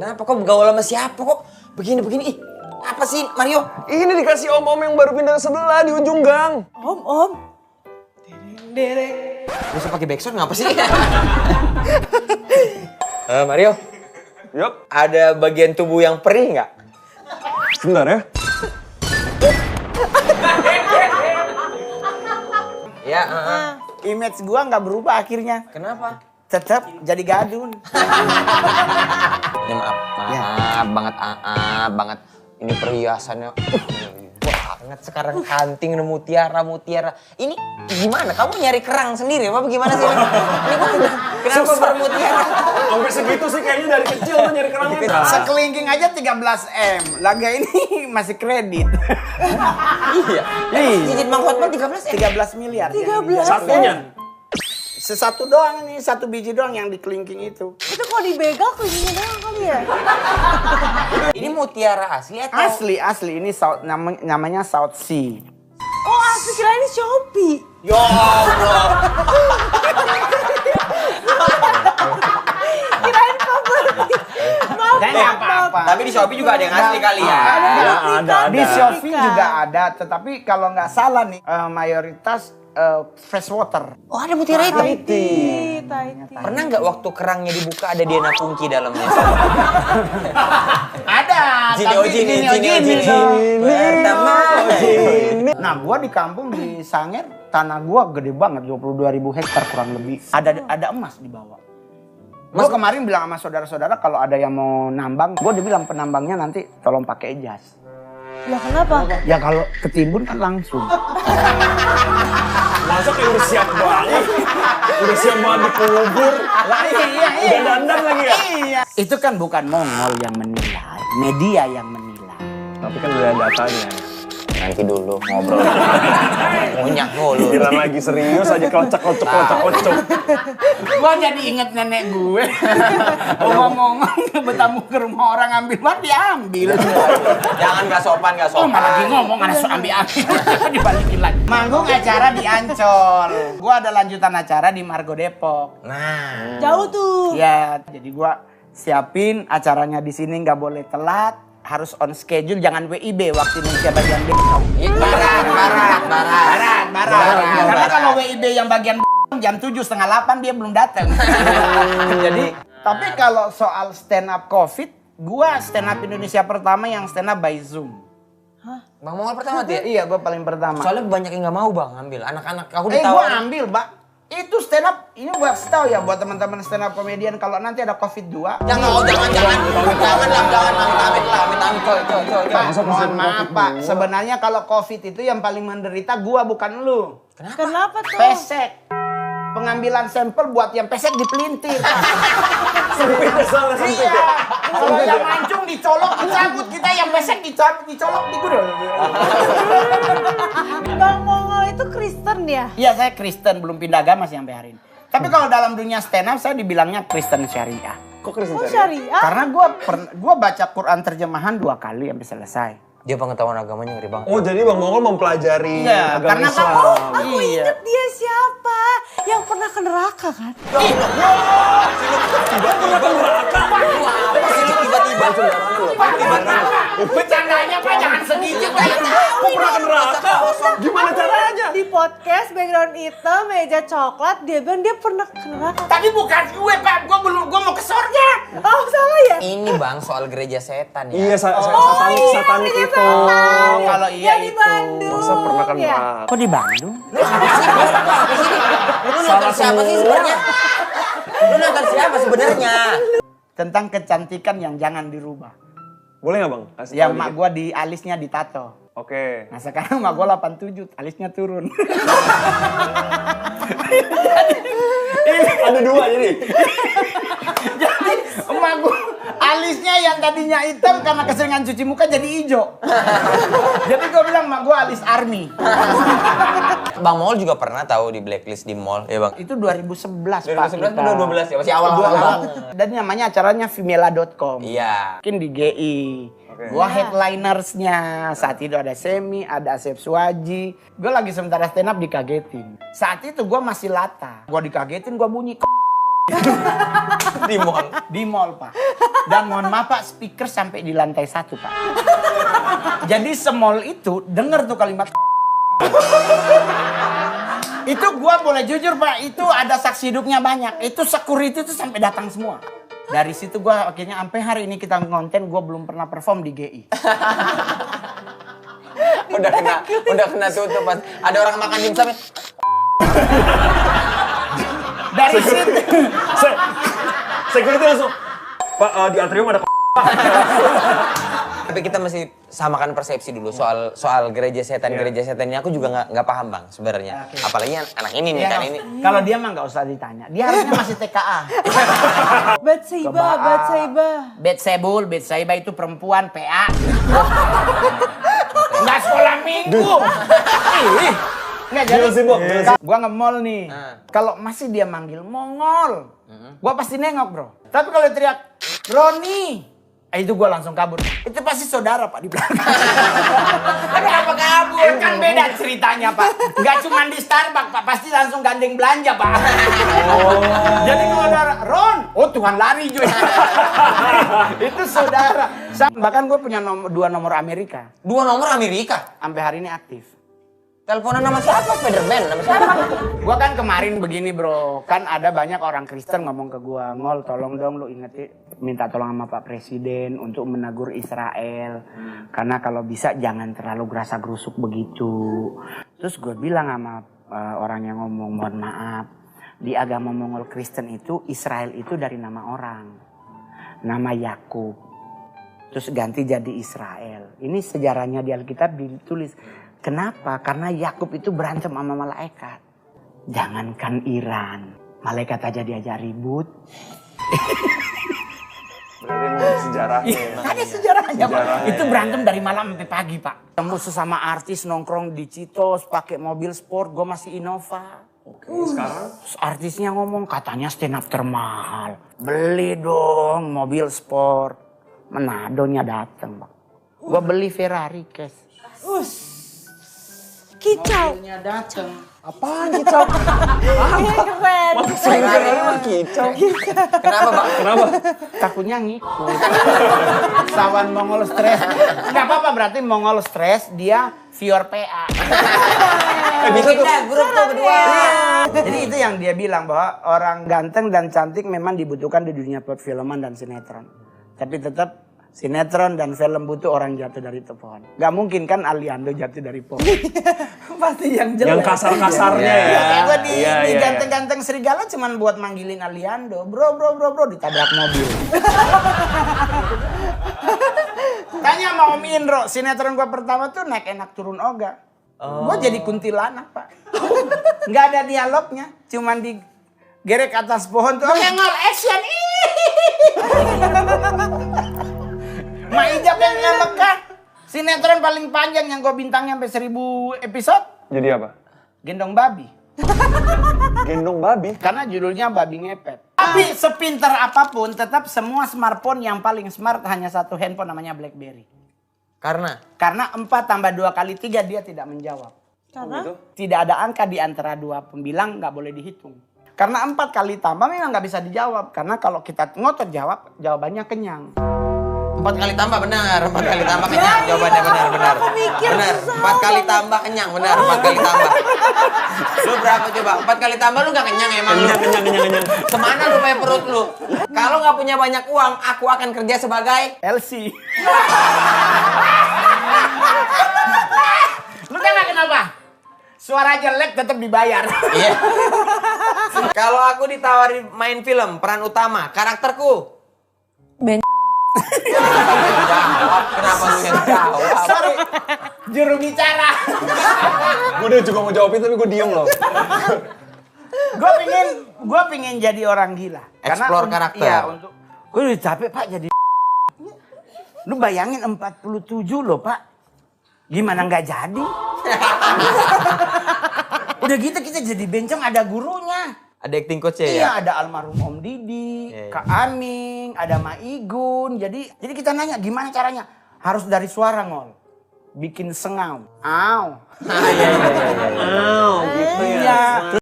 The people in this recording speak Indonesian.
Kenapa kok bergaul sama siapa kok? Begini-begini. Ih, apa sih Mario? Ini dikasih om-om yang baru pindah sebelah di ujung gang. Om. Dereng. Bisa pakai backsound ngapa sih? Mario. Yup. Ada bagian tubuh yang perih nggak? Sebentar ya. Ya, Image gua nggak berubah akhirnya. Kenapa? Tetap jadi gadun. Ya maaf banget. Ini perhiasannya banget sekarang kanting mutiara. Ini gimana? Kamu nyari kerang sendiri apa gimana sih? Ini kenapa bermutiara? Sampai segitu sih kayaknya dari kecil tuh nyari kerangnya. Sekelingking aja 13M. Laga ini masih kredit. Iya. Cicit Mang Hotman 13 13 miliar. 13. Satunya. Satu doang nih, satu biji doang yang di kelingking itu. Itu kalau dibegal kelingkingnya doang kali ya? Ini mutiara asli atau? Asli. Ini namanya South Sea. Oh asli kira ini Shopee. Ya Allah. Kirain properti. Maaf. Apa-apa. Tapi di Shopee juga ada yang asli kali ya. Ada. Di Shopee juga ada, tetapi kalau nggak salah nih mayoritas fresh water. Oh ada mutiara itu. Taiti. Pernah nggak waktu kerangnya dibuka ada Diana Pungki dalamnya? Ada. Jini. Pertama. Nah, gua di kampung di Sanger, tanah gua gede banget, 22.000 hektar kurang lebih. Ada emas di bawah. Gua kemarin bilang sama saudara-saudara kalau ada yang mau nambang, gua dibilang penambangnya nanti tolong pakai jas. Lah kenapa? Ya kalau ketimbun kan langsung. Masa kayak udah siap banget. Udah siap banget dikubur. Lah iya. Udah dandan lagi ya? Iya. Itu kan bukan Mongol yang menilai, media yang menilai. Tapi kan udah ada datanya. Nanti dulu ngobrol. Ngunyak mulu. Kira lagi serius aja kocok. Gua jadi inget nenek gue. Ngomong bertamu ke rumah orang ambil mat diambil. Jangan gak sopan. Oh, malah lagi ngomong ada ambil. Dibalikin lagi. Manggung acara di Ancol. Gua ada lanjutan acara di Margo Depok. Nah. Jauh tuh. Ya, jadi gua siapin acaranya di sini nggak boleh telat. Harus on schedule, jangan WIB waktu Indonesia bagian B. Barat. Karena kalau WIB yang bagian jam 7:30 dia belum datang. Jadi, tapi kalau soal stand up COVID, gua stand up Indonesia pertama yang stand up by Zoom. Bang Mongol pertama tuh ya? Iya, gua paling pertama. Soalnya banyak yang gak mau bang ambil. Anak-anak aku Gua ditawarin. ambil, Mbak. Itu stand up, ini buat tahu ya buat teman-teman stand up komedian kalau nanti ada COVID-2. Jangan amit-amit. Pak, mohon maaf Pak, sebenarnya kalau COVID itu yang paling menderita gua bukan lu. Kenapa tuh? Pesek. Pengambilan sampel buat yang pesek dipelintir. Sempit Iya. Kalau yang mancung dicolok, dicabut, kita yang pesek dicolok, digudul. Bang Mongol itu Kristen ya? Iya, saya Kristen, belum pindah agama sih sampai hari ini. Tapi kalau dalam dunia stand up saya dibilangnya Kristen syariah. Kok Kristen Oh syariah? syariah? Karena gua baca Quran terjemahan 2 kali sampai selesai. Dia pengetahuan agamanya ngeri banget. Oh jadi Bang Mongol mempelajari Iya, agama karena kan Islam. Aku inget dia siapa? Yang pernah ke neraka kan? Bercandanya Pak, jangan sedikit. Kok pernah ke neraka? Gimana caranya? Di podcast background hitam, meja coklat, dia bilang dia pernah ke neraka. Tapi bukan gue Pak, gue mau ke surga. Oh salah ya? Ini bang soal gereja setan ya. Iya, satanik gereja itu. setan. Kalau iya Yang di itu. Bandung. Masa pernah ke Ya. neraka? Kok di Bandung? Lu nonton siapa sih sebenarnya? Lu nonton siapa sebenarnya? Tentang kecantikan yang jangan dirubah. Boleh nggak Bang? Kasih Yang tahu mak dikit. gue di alisnya ditato. Oke. Nah sekarang mak gue 87, alisnya turun. Ada 2 jadi. Jadi emak gue alisnya yang tadinya hitam karena keseringan cuci muka jadi hijau. Jadi gue bilang emak gue alis army. Bang Mongol juga pernah tahu di blacklist di mall ya bang? Itu 2011 Pak. 2011 atau 2012 ya? Masih awal-awal banget. Dan namanya acaranya Vimela.com. Iya. Mungkin di GI. Oke. Gua headlinersnya. Saat itu ada Semi, ada Asep Suwaji. Gue lagi sementara stand up dikagetin. Saat itu gue masih lata. Gue dikagetin, gue bunyi. Di mall. Di mall, Pak. Dan mohon maaf, Pak, speaker sampai di lantai 1, Pak. Jadi semall itu denger tuh kalimat itu gua boleh jujur, Pak, itu ada saksi hidupnya banyak. Itu security itu sampai datang semua. Dari situ gua akhirnya sampai hari ini kita ngonten, gua belum pernah perform di GI. udah kena tutup pas ada orang makan dimsum. Dari situ Security langsung, Pak, di atrium ada Tapi kita masih samakan persepsi dulu soal gereja setan ini. Aku juga nggak paham bang sebenarnya. Apalagi anak ini nih ya, kan ini. Kalau dia mah nggak usah ditanya. Dia harusnya masih TKA. Betsebul itu perempuan PA. Nggak sekolah minggu. Nggak jadi. Gua nge-mall nih. Kalau masih dia manggil Mongol, gua pasti nengok bro. Tapi kalau teriak Roni, itu gue langsung kabur. Itu pasti saudara, Pak, di belakang. Kenapa kabur? Kan beda ceritanya, Pak. Gak cuma di Starbucks, Pak. Pasti langsung gandeng belanja, Pak. Jadi kalau ada Ron, oh Tuhan lari juga. Itu saudara. Bahkan gue punya 2 nomor Amerika. 2 nomor Amerika? Sampai hari ini aktif. Teleponan nama siapa? Spiderman? Nama siapa? Gua kan kemarin begini bro, kan ada banyak orang Kristen ngomong ke gua, Ngol tolong dong lu ingetin, minta tolong sama Pak Presiden untuk menegur Israel. Karena kalau bisa jangan terlalu gerasa gerusuk begitu. Terus gua bilang sama orang yang ngomong, mohon maaf, di agama Mongol Kristen itu Israel itu dari nama orang. Nama Yakub. Terus ganti jadi Israel. Ini sejarahnya di Alkitab ditulis. Kenapa? Karena Yakub itu berantem sama malaikat. Jangankan Iran, malaikat aja diajak ribut. sejarahnya. Ada sejarahnya, Pak. Itu berantem dari malam sampai pagi, Pak. Temu sesama artis nongkrong di Citos, pakai mobil sport, gue masih Innova. Oke, sekarang? Artisnya ngomong, katanya stand up termahal. Beli dong mobil sport. Menadonya dateng, Pak. Gue beli Ferrari, cash. Kicau. Mobilnya dateng. Apaan kicau? Keren. Kicau. Kenapa bang? Kenapa? Takutnya ngikut. Sawan Mongol stres. Enggak apa-apa, berarti Mongol stres, dia viewer PA. Bisa tuh. Grup tuh berdua. Jadi itu yang dia bilang bahwa orang ganteng dan cantik memang dibutuhkan di dunia perfilman dan sinetron. Tapi tetap sinetron dan film butuh orang jatuh dari pohon. Gak mungkin kan Aliando jatuh dari pohon. Pasti yang jelek. Yang kasar-kasarnya ya. Kayak gue di ganteng-ganteng serigala cuman buat manggilin Aliando. Bro, ditabrak mobil. Tanya sama Om Indro, sinetron gue pertama tuh naik enak turun oga. Gue jadi kuntilanak, Pak. Gak ada dialognya, cuman di gerek atas pohon tuh. Oke, Ngol, action. Ma Ijab yang Mekah. Sinetron paling panjang yang gue bintangnya sampai 1000 episode. Jadi apa? Gendong babi. Gendong babi? Karena judulnya babi ngepet. Tapi sepintar apapun tetap semua smartphone yang paling smart hanya satu handphone namanya BlackBerry. Karena 4 tambah 2 kali 3 dia tidak menjawab. Karena? Tidak ada angka di antara 2 pembilang, nggak boleh dihitung. Karena 4 kali tambah memang nggak bisa dijawab. Karena kalau kita ngotot jawab, jawabannya kenyang. 4 kali tambah benar, 4 kali tambah kenyang. Jawabannya benar. Benar. 4 kali tambah kenyang, benar. 4 kali tambah. Lu berapa coba? 4 kali tambah lu gak kenyang emang lu? Kenyang. Kemana lu pakai perut lu? Kalau gak punya banyak uang, aku akan kerja sebagai LC. Lu kan kenapa? Suara jelek tetap dibayar. Iya. Kalau aku ditawari main film, peran utama, karakterku. Jawab, kenapa lu yang jawab? Sorry, juru bicara. Gue udah juga mau jawabin tapi gue diem loh. Gue pengen jadi orang gila. Explore karakter. Iya, untuk gue udah capek Pak jadi. Lu bayangin 47 loh Pak. Gimana nggak jadi? Udah gitu kita jadi bencong ada gurunya. Ada acting coach ya? Iya, ada almarhum Om Didi, Kak Aming, ada Ma Igun. Jadi kita nanya gimana caranya? Harus dari suara Ngol. Bikin sengau. Aw. Gitu ya. Iya.